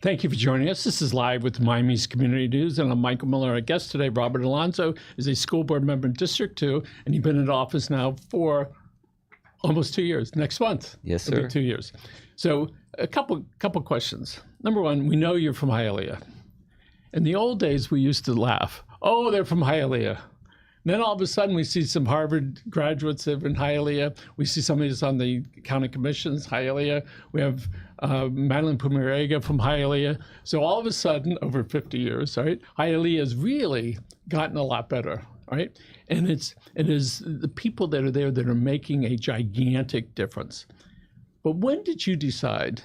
Thank you for joining us. This is Live with Miami's Community News, and I'm Michael Miller. Our guest today, Robert Alonso, is a school board member in District 2, and you've been in office now for almost 2 years. Next month, yes, it'll sir. be 2 years. So a couple questions. Number one, we know you're from Hialeah. In the old days, we used to laugh. Oh, they're from Hialeah. Then all of a sudden, we see some Harvard graduates that are in Hialeah. We see somebody that's on the county commissions, Hialeah. We have Madeline Pumariega from Hialeah. So all of a sudden, over 50 years, right, Hialeah has really gotten a lot better, right? And it is the people that are there that are making a gigantic difference. But when did you decide,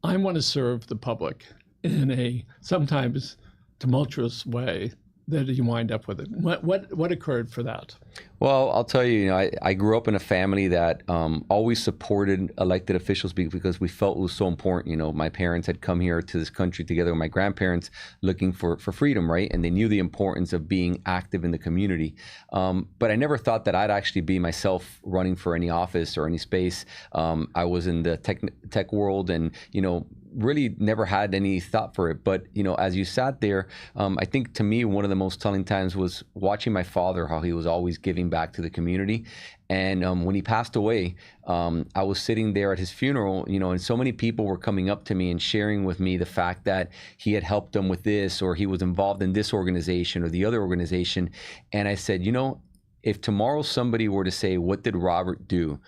I want to serve the public in a sometimes tumultuous way, that you wind up with it? What occurred for that? Well, I'll tell you, I grew up in a family that always supported elected officials because we felt it was so important. My parents had come here to this country together with my grandparents looking for freedom, right? And they knew the importance of being active in the community. But I never thought that I'd actually be myself running for any office or any space. I was in the tech world and, really never had any thought for it. But, as you sat there, I think to me, one of the most telling times was watching my father, how he was always giving back to the community. And when he passed away, I was sitting there at his funeral, and so many people were coming up to me and sharing with me the fact that he had helped them with this, or he was involved in this organization or the other organization. And I said, if tomorrow somebody were to say, what did Robert do?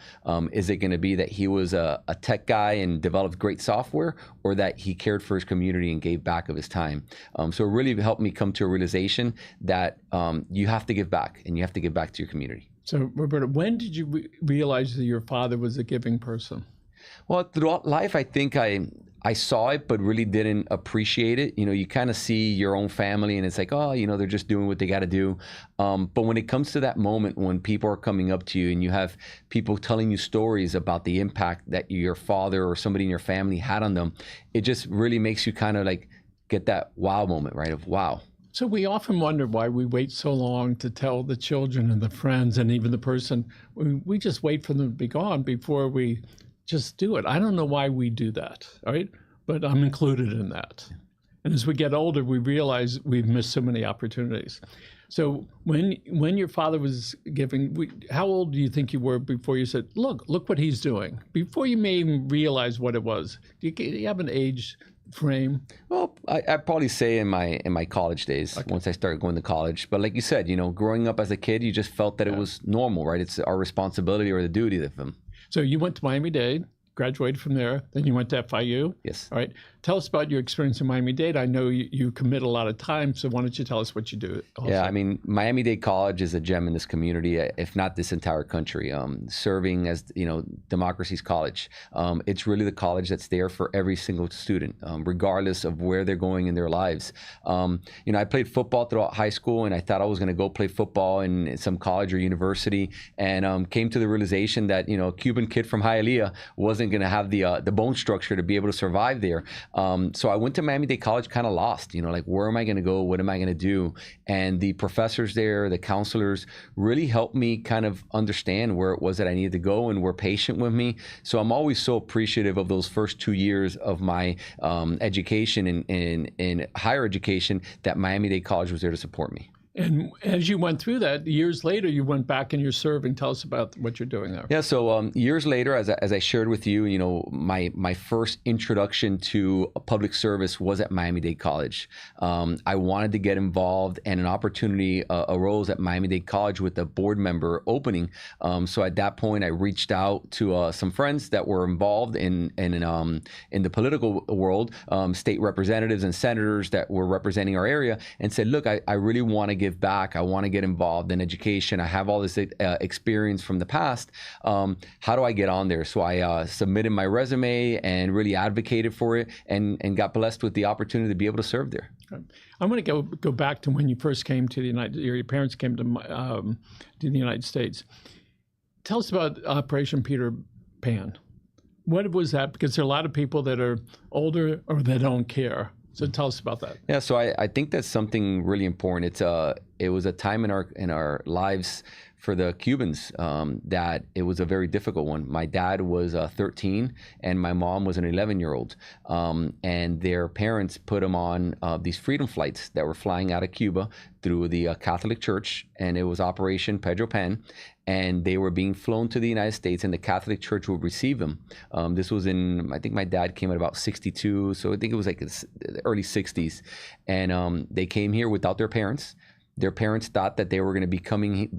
Is it going to be that he was a tech guy and developed great software, or that he cared for his community and gave back of his time? So it really helped me come to a realization that you have to give back, and you have to give back to your community. So, Roberto, when did you realize that your father was a giving person? Well, throughout life, I think I saw it, but really didn't appreciate it. You kind of see your own family and it's like, oh, they're just doing what they got to do. But when it comes to that moment when people are coming up to you and you have people telling you stories about the impact that your father or somebody in your family had on them, it just really makes you kind of like get that wow moment, right? Of wow. So we often wonder why we wait so long to tell the children and the friends and even the person. We just wait for them to be gone before we just do it. I don't know why we do that, all right? But I'm included in that. And as we get older, we realize we've missed so many opportunities. So when your father was giving, how old do you think you were before you said, look what he's doing? Before you may even realize what it was. Do you have an age frame? Well, I'd probably say in my college days, okay, once I started going to college. But like you said, growing up as a kid, you just felt that it was normal, right? It's our responsibility or the duty of them. So you went to Miami-Dade, graduated from there, then you went to FIU. Yes. All right. Tell us about your experience in Miami-Dade. I know you commit a lot of time, so why don't you tell us what you do also? Yeah, Miami-Dade College is a gem in this community, if not this entire country. Serving as, democracy's college. It's really the college that's there for every single student, regardless of where they're going in their lives. I played football throughout high school, and I thought I was going to go play football in some college or university, and came to the realization that, a Cuban kid from Hialeah wasn't going to have the bone structure to be able to survive there. So I went to Miami-Dade College kind of lost, like, where am I going to go? What am I going to do? And the professors there, the counselors, really helped me kind of understand where it was that I needed to go and were patient with me. So I'm always so appreciative of those first 2 years of my education in higher education that Miami-Dade College was there to support me. And as you went through that, years later, you went back and you're serving. Tell us about what you're doing there. Yeah, so years later, as I shared with you, my first introduction to public service was at Miami-Dade College. I wanted to get involved, and an opportunity arose at Miami-Dade College with a board member opening. So at that point, I reached out to some friends that were involved in the political world, state representatives and senators that were representing our area, and said, look, I really want to give back. I want to get involved in education. I have all this experience from the past. How do I get on there? So I submitted my resume and really advocated for it, and got blessed with the opportunity to be able to serve there. Okay. I'm going to go back to when you first came to the your parents came to the United States. Tell us about Operation Peter Pan. What was that? Because there are a lot of people that are older or that don't care. So tell us about that. Yeah, so I think that's something really important. it was a time in our lives for the Cubans that it was a very difficult one. My dad was 13 and my mom was an 11-year-old. And their parents put them on these freedom flights that were flying out of Cuba through the Catholic Church, and it was Operation Pedro Pan. And they were being flown to the United States, and the Catholic Church would receive them. This was I think my dad came at about 62, so I think it was like the early 60s. And they came here without their parents. Their parents thought that they were going to be coming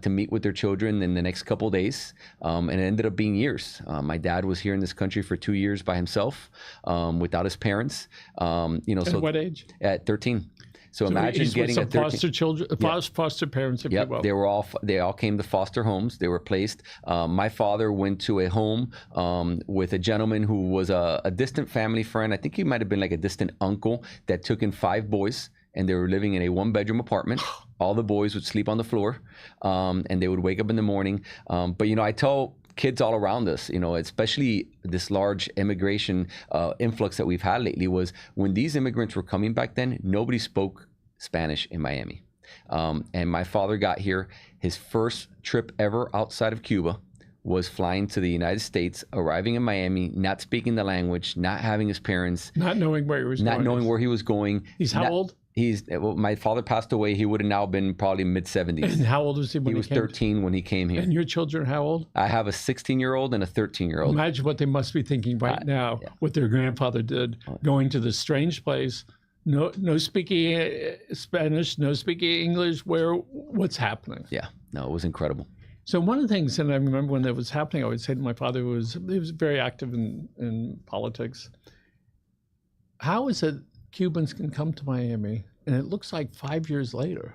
to meet with their children in the next couple of days, and it ended up being years. My dad was here in this country for 2 years by himself, without his parents. At what age? At 13. So imagine getting some a 13, foster children, foster parents, if you will. They all came to foster homes. They were placed. My father went to a home with a gentleman who was a distant family friend. I think he might have been like a distant uncle that took in 5 boys, and they were living in a 1-bedroom apartment. All the boys would sleep on the floor, and they would wake up in the morning. But I tell kids all around us, especially this large immigration influx that we've had lately, was when these immigrants were coming back then, nobody spoke Spanish in Miami. And my father got here, his first trip ever outside of Cuba was flying to the United States, arriving in Miami, not speaking the language, not having his parents. Not knowing where he was going. Not knowing where he was going. He's how old? My father passed away. He would have now been probably mid-70s. And how old was he when he came? He was 13 when he came here. And your children, how old? I have a 16-year-old and a 13-year-old. Imagine what they must be thinking right now, what their grandfather did, going to this strange place, no speaking Spanish, no speaking English, what's happening? Yeah, no, it was incredible. So one of the things, and I remember when that was happening, I would say to my father, he was very active in politics. How is it Cubans can come to Miami, and it looks like 5 years later,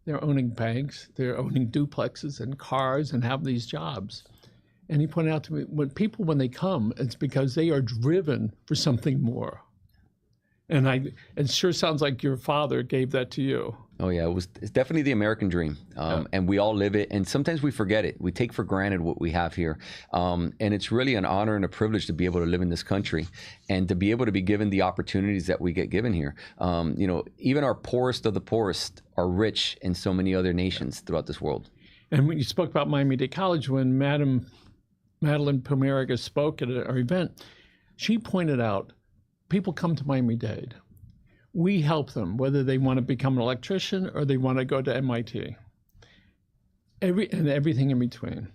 they're owning banks, they're owning duplexes and cars and have these jobs. And he pointed out to me, when they come, it's because they are driven for something more. And it sure sounds like your father gave that to you. Oh yeah, it's definitely the American dream, and we all live it. And sometimes we forget it. We take for granted what we have here, and it's really an honor and a privilege to be able to live in this country, and to be able to be given the opportunities that we get given here. Even our poorest of the poorest are rich in so many other nations throughout this world. And when you spoke about Miami-Dade College, when Madeline Pomeriga spoke at our event, she pointed out people come to Miami-Dade. We help them, whether they want to become an electrician or they want to go to MIT, and everything in between.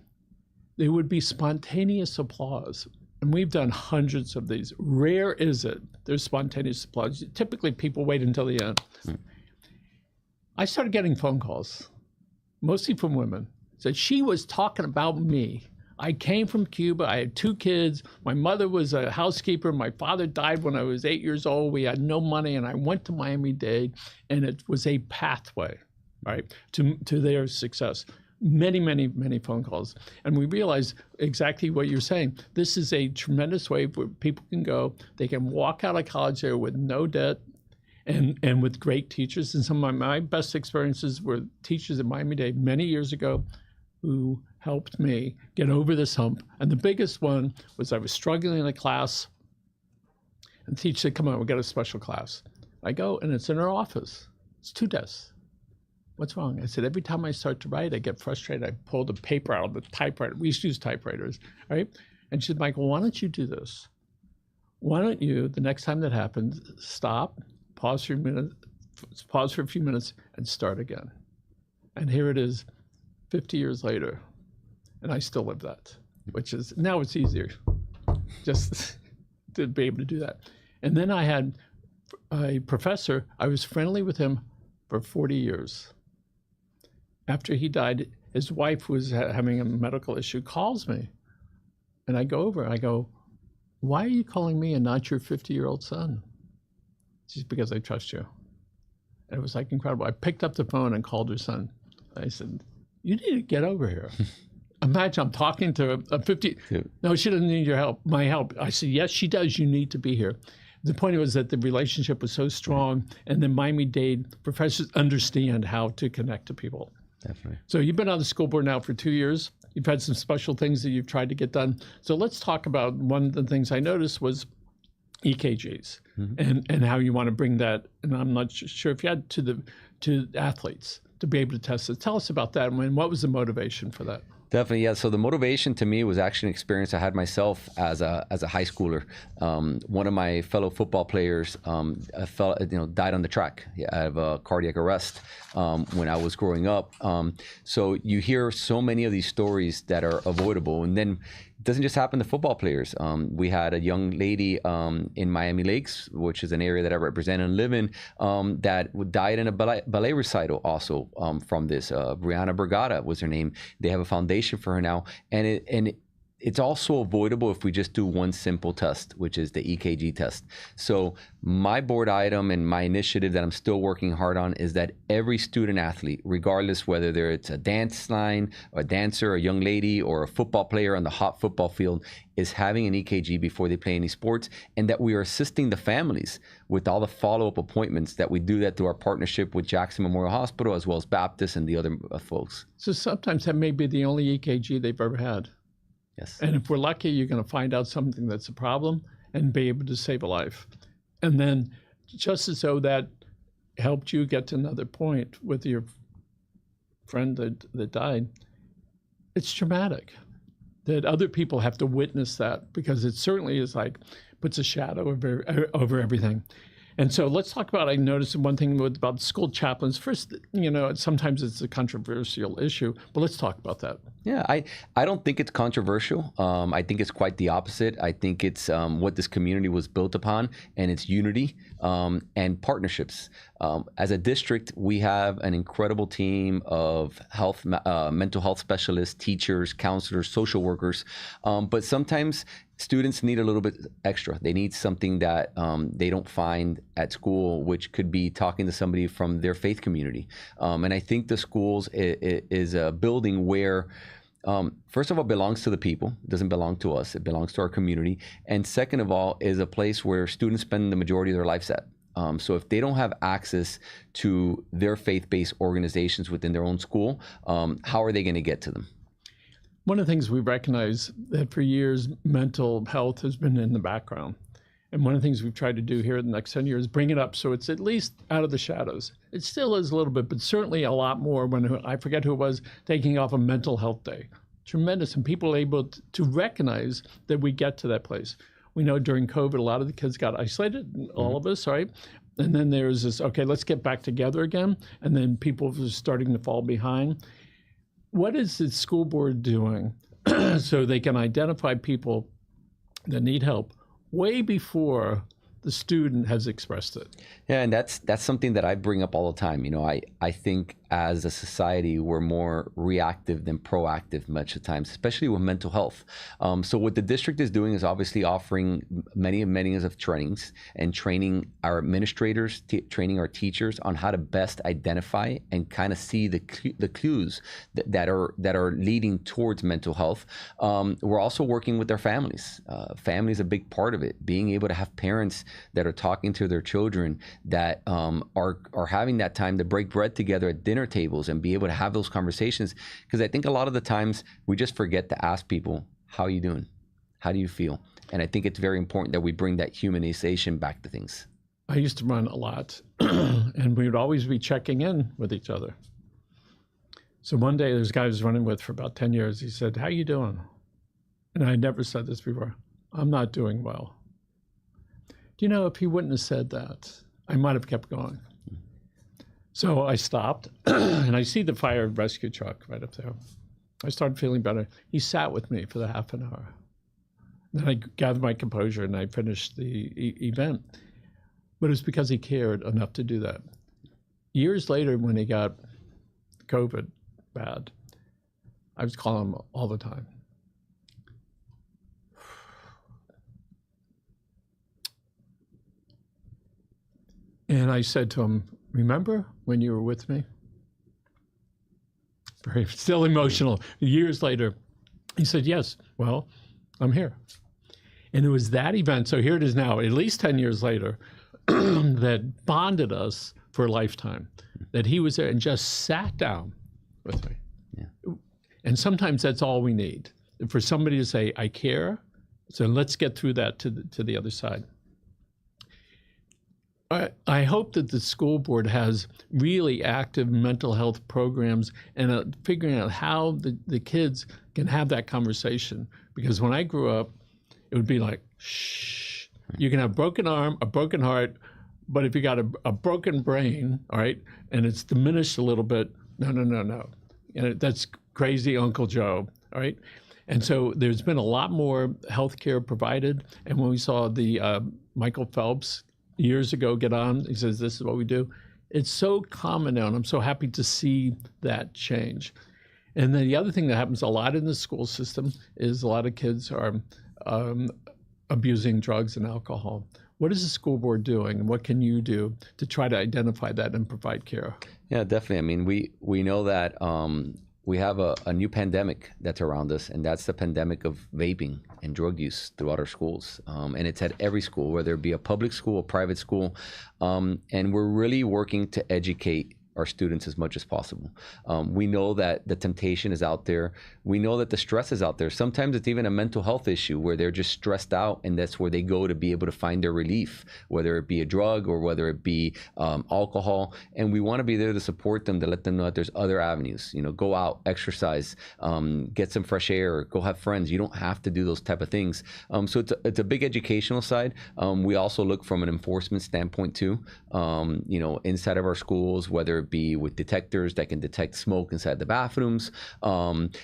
There would be spontaneous applause. And we've done hundreds of these. Rare is it, there's spontaneous applause. Typically, people wait until the end. I started getting phone calls, mostly from women, said she was talking about me. I came from Cuba. I had 2 kids. My mother was a housekeeper. My father died when I was 8 years old. We had no money, and I went to Miami-Dade, and it was a pathway, right, to their success. Many, many, many phone calls. And we realized exactly what you're saying. This is a tremendous way where people can go. They can walk out of college there with no debt and with great teachers. And some of my best experiences were teachers at Miami-Dade many years ago who helped me get over this hump. And the biggest one was I was struggling in a class, and the teacher said, come on, we've got a special class. I go, and it's in her office. It's 2 desks. What's wrong? I said, every time I start to write, I get frustrated. I pull the paper out of the typewriter. We used to use typewriters, right? And she said, Michael, why don't you do this? Why don't you, the next time that happens, stop, pause for a few minutes, and start again. And here it is, 50 years later. And I still live that, which is, now it's easier just to be able to do that. And then I had a professor, I was friendly with him for 40 years. After he died, his wife was having a medical issue, calls me. And I go over, I go, why are you calling me and not your 50-year-old son? She's, because I trust you. And it was like incredible. I picked up the phone and called her son. I said, you need to get over here. Imagine I'm talking to a 50, no, she doesn't need your help, my help. I said, yes, she does, you need to be here. The point was that the relationship was so strong, and the Miami-Dade professors understand how to connect to people. Definitely. So you've been on the school board now for 2 years. You've had some special things that you've tried to get done. So let's talk about one of the things I noticed was EKGs and how you want to bring that, and I'm not sure if you had to athletes, to be able to test it. Tell us about that, and what was the motivation for that? Definitely, yeah. So the motivation to me was actually an experience I had myself as a high schooler. One of my fellow football players died on the track out of a cardiac arrest when I was growing up. So you hear so many of these stories that are avoidable, and then it doesn't just happen to football players. We had a young lady in Miami Lakes, which is an area that I represent and live in, that died in a ballet recital also from this. Brianna Bergata was her name. They have a foundation for her now, and it's also avoidable if we just do one simple test, which is the EKG test. So my board item and my initiative that I'm still working hard on is that every student athlete, regardless whether it's a dance line, a dancer, a young lady, or a football player on the hot football field, is having an EKG before they play any sports, and that we are assisting the families with all the follow-up appointments that we do that through our partnership with Jackson Memorial Hospital, as well as Baptist and the other folks. So sometimes that may be the only EKG they've ever had. Yes. And if we're lucky, you're going to find out something that's a problem and be able to save a life. And then just as though that helped you get to another point with your friend that died, it's traumatic that other people have to witness that, because it certainly is like puts a shadow over everything. And so let's talk about, I noticed one thing about school chaplains. First, sometimes it's a controversial issue, but let's talk about that. Yeah, I don't think it's controversial. I think it's quite the opposite. I think it's what this community was built upon, and it's unity and partnerships. As a district, we have an incredible team of mental health specialists, teachers, counselors, social workers, but sometimes students need a little bit extra. They need something that they don't find at school, which could be talking to somebody from their faith community. And I think the schools is a building where, first of all, belongs to the people. It doesn't belong to us. It belongs to our community. And second of all, is a place where students spend the majority of their lives at. So if they don't have access to their faith-based organizations within their own school, how are they going to get to them? One of the things we recognize that for years, mental health has been in the background. And one of the things we've tried to do here in the next 10 years is bring it up so it's at least out of the shadows. It still is a little bit, but certainly a lot more when, I forget who it was, taking off a mental health day. Tremendous. And people are able to recognize that we get to that place. We know during COVID, a lot of the kids got isolated, all of us, right? And then there's this, okay, let's get back together again. And then people are starting to fall behind. What is the school board doing so they can identify people that need help way before the student has expressed it? Yeah, and that's something that I bring up all the time. I think as a society, we're more reactive than proactive much of the times, especially with mental health. So what the district is doing is obviously offering many of trainings and training our administrators, training our teachers on how to best identify and kind of see the clues that are leading towards mental health. We're also working with their families. Family is a big part of it. Being able to have parents that are talking to their children, that are having that time to break bread together at dinner tables and be able to have those conversations. Because I think a lot of the times we just forget to ask people, how are you doing? How do you feel? And I think it's very important that we bring that humanization back to things. I used to run a lot, and we would always be checking in with each other. So one day, there's a guy I was running with for about 10 years. He said, how you doing? And I never said this before. I'm not doing well. Do you know, if he wouldn't have said that, I might have kept going. So I stopped, and I see the fire rescue truck right up there. I started feeling better. He sat with me for the half an hour. Then I gathered my composure, and I finished the event. But it was because he cared enough to do that. Years later, when he got COVID bad, I was calling him all the time. And I said to him, remember when you were with me? Still emotional. Years later, he said, yes, well, I'm here. And it was that event, so here it is now, at least 10 years later, that bonded us for a lifetime. That he was there and just sat down with me. Yeah. And sometimes that's all we need. For somebody to say, I care, so let's get through that to the other side. I hope that the school board has really active mental health programs and figuring out how the kids can have that conversation. Because when I grew up, it would be like, shh, you can have a broken arm, a broken heart, but if you got a broken brain, all right, and it's diminished a little bit, no. And that's crazy Uncle Joe, all right? And so there's been a lot more health care provided. And when we saw the Michael Phelps years ago get on, he says, this is what we do. It's so common now, and I'm so happy to see that change. And then the other thing that happens a lot in the school system is a lot of kids are abusing drugs and alcohol. What is the school board doing, and what can you do to try to identify that and provide care? Yeah, definitely. I mean, we know that we have a new pandemic that's around us, and that's the pandemic of vaping and drug use throughout our schools. And it's at every school, whether it be a public school, a private school. And we're really working to educate our students as much as possible. We know that the temptation is out there. We know that the stress is out there. Sometimes it's even a mental health issue where they're just stressed out, and that's where they go to be able to find their relief, whether it be a drug or whether it be alcohol. And we want to be there to support them, to let them know that there's other avenues. You know, go out, exercise, get some fresh air, go have friends. You don't have to do those type of things. So it's a big educational side. We also look from an enforcement standpoint too. You know, inside of our schools, whether it be with detectors that can detect smoke inside the bathrooms,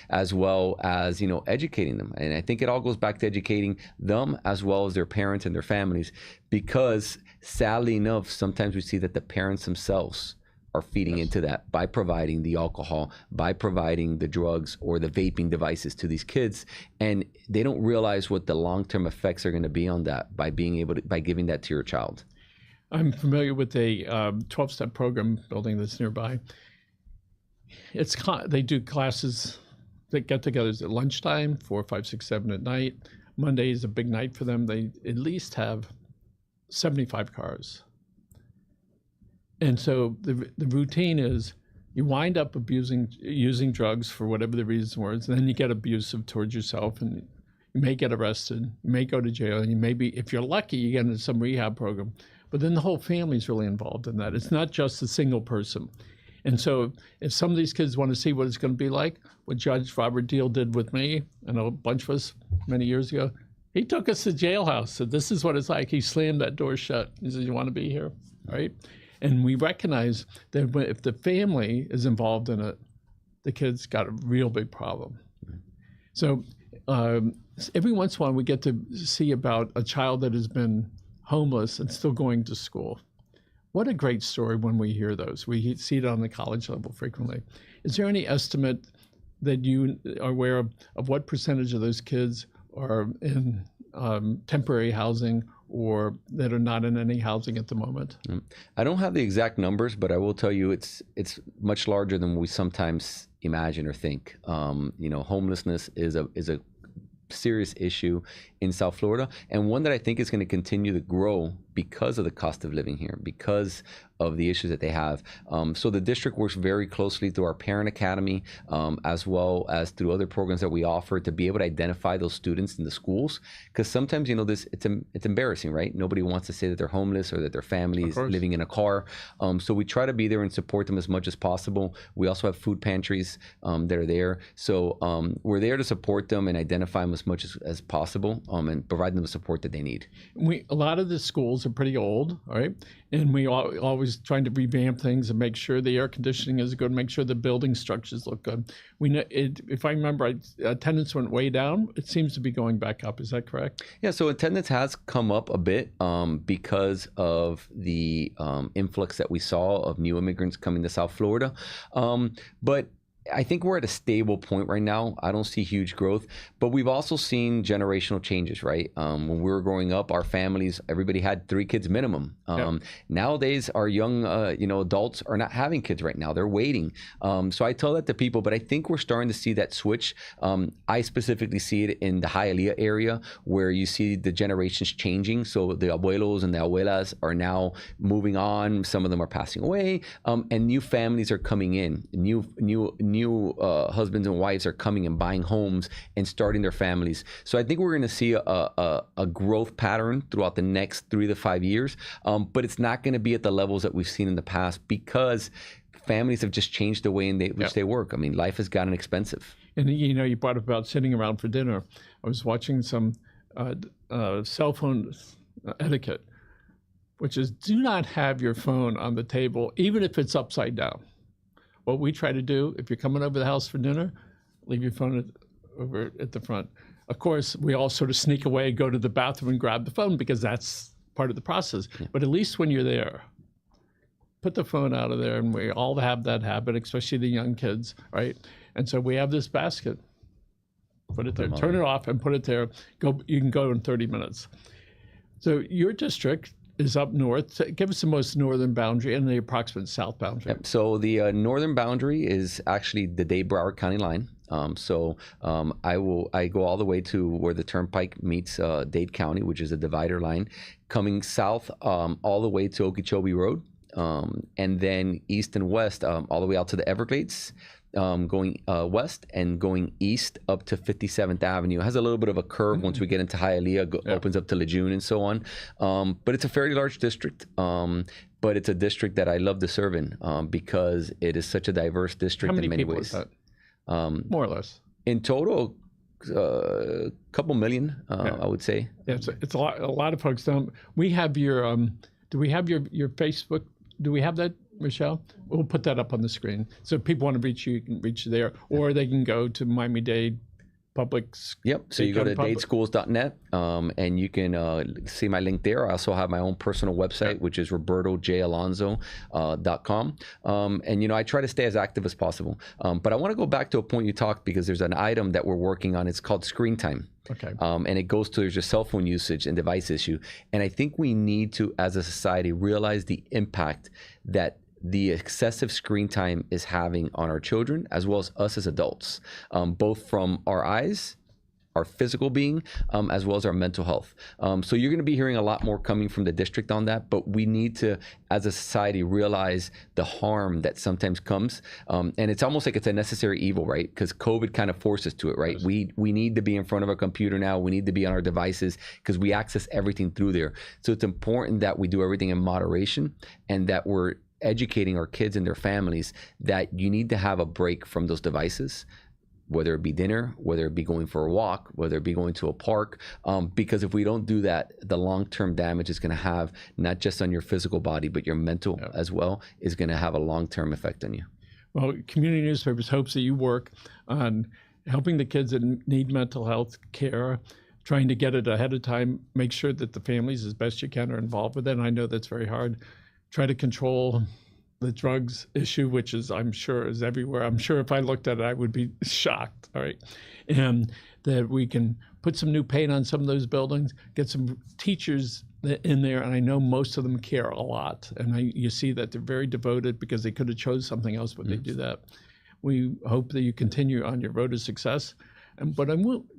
as well as, you know, educating them. And I think it all goes back to educating them as well as their parents and their families, because sadly enough, sometimes we see that the parents themselves are feeding into that by providing the alcohol, by providing the drugs or the vaping devices to these kids, and they don't realize what the long-term effects are going to be on that by giving that to your child. I'm familiar with a 12-step program building that's nearby. They do classes that get-togethers at lunchtime, 4, 5, 6, 7 at night. Monday is a big night for them. They at least have 75 cars. And so the routine is you wind up using drugs for whatever the reason was, and then you get abusive towards yourself, and you may get arrested, you may go to jail, and you may be, if you're lucky, you get into some rehab program. But then the whole family's really involved in that. It's not just a single person. And so if some of these kids want to see what it's going to be like, what Judge Robert Deal did with me and a bunch of us many years ago, he took us to jailhouse, said, this is what it's like. He slammed that door shut. He said, you want to be here, right? And we recognize that if the family is involved in it, the kid's got a real big problem. So every once in a while we get to see about a child that has been homeless and still going to school. What a great story when we hear those. We see it on the college level frequently. Is there any estimate that you are aware of what percentage of those kids are in temporary housing or that are not in any housing at the moment? I don't have the exact numbers, but I will tell you it's much larger than we sometimes imagine or think. You know, homelessness is a serious issue in South Florida, and one that I think is going to continue to grow because of the cost of living here, because of the issues that they have. So the district works very closely through our Parent Academy, as well as through other programs that we offer to be able to identify those students in the schools. Because sometimes, you know, it's embarrassing, right? Nobody wants to say that they're homeless or that their family is living in a car. So we try to be there and support them as much as possible. We also have food pantries that are there. So we're there to support them and identify them as much as possible, and provide them the support that they need. A lot of the schools are pretty old, all right? And we always trying to revamp things and make sure the air conditioning is good, make sure the building structures look good. We know if I remember right, attendance went way down. It seems to be going back up. Is that correct? Yeah, so attendance has come up a bit because of the influx that we saw of new immigrants coming to South Florida. But I think we're at a stable point right now. I don't see huge growth, but we've also seen generational changes, right? When we were growing up, our families, everybody had 3 kids minimum. Nowadays, our young, adults are not having kids right now. They're waiting. So I tell that to people, but I think we're starting to see that switch. I specifically see it in the Hialeah area where you see the generations changing. So the abuelos and the abuelas are now moving on. Some of them are passing away, and new families are coming in. New new husbands and wives are coming and buying homes and starting their families. So I think we're going to see a growth pattern throughout the next 3 to 5 years, but it's not going to be at the levels that we've seen in the past because families have just changed the way in which they work. I mean, life has gotten expensive. And you brought up about sitting around for dinner. I was watching some cell phone etiquette, which is do not have your phone on the table, even if it's upside down. What we try to do, if you're coming over the house for dinner, leave your phone over at the front. Of course, we all sort of sneak away, go to the bathroom and grab the phone because that's part of the process. Yeah. But at least when you're there, put the phone out of there, and we all have that habit, especially the young kids, right? And so we have this basket. Put it there, turn it off and put it there. You can go in 30 minutes. So your district is up north. So give us the most northern boundary and the approximate south boundary. Yep. So the northern boundary is actually the Dade-Broward County line. I go all the way to where the turnpike meets Dade County, which is a divider line, coming south all the way to Okeechobee Road, and then east and west all the way out to the Everglades. Going west and going east up to 57th Avenue. It has a little bit of a curve once we get into Hialeah, opens up to Lejeune and so on. But it's a fairly large district, but it's a district that I love to serve in because it is such a diverse district in many ways. How many people is that? More or less. In total, a couple million, I would say. Yeah, it's a lot of folks don't. We have your, do we have your Facebook? Do we have that, Michelle? We'll put that up on the screen. So if people want to reach you can reach there, or they can go to Miami-Dade Public. Yep. So you go to dadeschools.net and you can see my link there. I also have my own personal website, which is robertojalonso.com. And, I try to stay as active as possible. But I want to go back to a point you talked because there's an item that we're working on. It's called screen time. Okay. And it goes to your cell phone usage and device issue. And I think we need to, as a society, realize the impact that the excessive screen time is having on our children as well as us as adults, both from our eyes, our physical being, as well as our mental health. So you're going to be hearing a lot more coming from the district on that, but we need to, as a society, realize the harm that sometimes comes. And it's almost like it's a necessary evil, right? Because COVID kind of forced us to it, right? We need to be in front of a computer now. We need to be on our devices because we access everything through there. So it's important that we do everything in moderation and that we're educating our kids and their families that you need to have a break from those devices, whether it be dinner, whether it be going for a walk, whether it be going to a park, because if we don't do that, the long-term damage is going to have not just on your physical body, but your mental as well is going to have a long-term effect on you. Well, Community Newspapers hopes that you work on helping the kids that need mental health care, trying to get it ahead of time, make sure that the families as best you can are involved with it. And I know that's very hard. Try to control the drugs issue, which is, I'm sure, is everywhere. I'm sure if I looked at it, I would be shocked, all right? And that we can put some new paint on some of those buildings, get some teachers in there, and I know most of them care a lot. And you see that they're very devoted because they could have chose something else, but they do that. We hope that you continue on your road to success. But I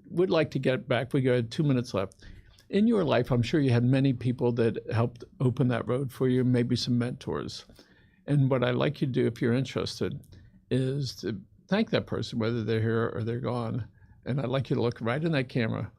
would like to get back, we got 2 minutes left. In your life, I'm sure you had many people that helped open that road for you, maybe some mentors. And what I'd like you to do, if you're interested, is to thank that person, whether they're here or they're gone. And I'd like you to look right in that camera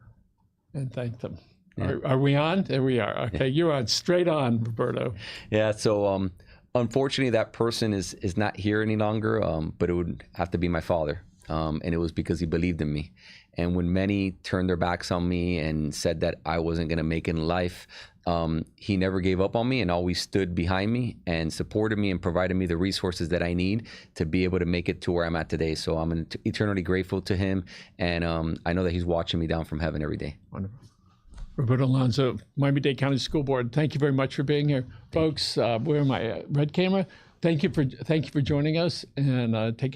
and thank them. Yeah. Are we on? There we are. Okay, you're on. Straight on, Roberto. Yeah, so unfortunately, that person is not here any longer, but it would have to be my father. And it was because he believed in me. And when many turned their backs on me and said that I wasn't going to make it in life, he never gave up on me and always stood behind me and supported me and provided me the resources that I need to be able to make it to where I'm at today. So I'm eternally grateful to him. And I know that he's watching me down from heaven every day. Wonderful. Roberto Alonso, Miami-Dade County School Board, thank you very much for being here. Folks, where am I? Red camera? Thank you for joining us, and take care.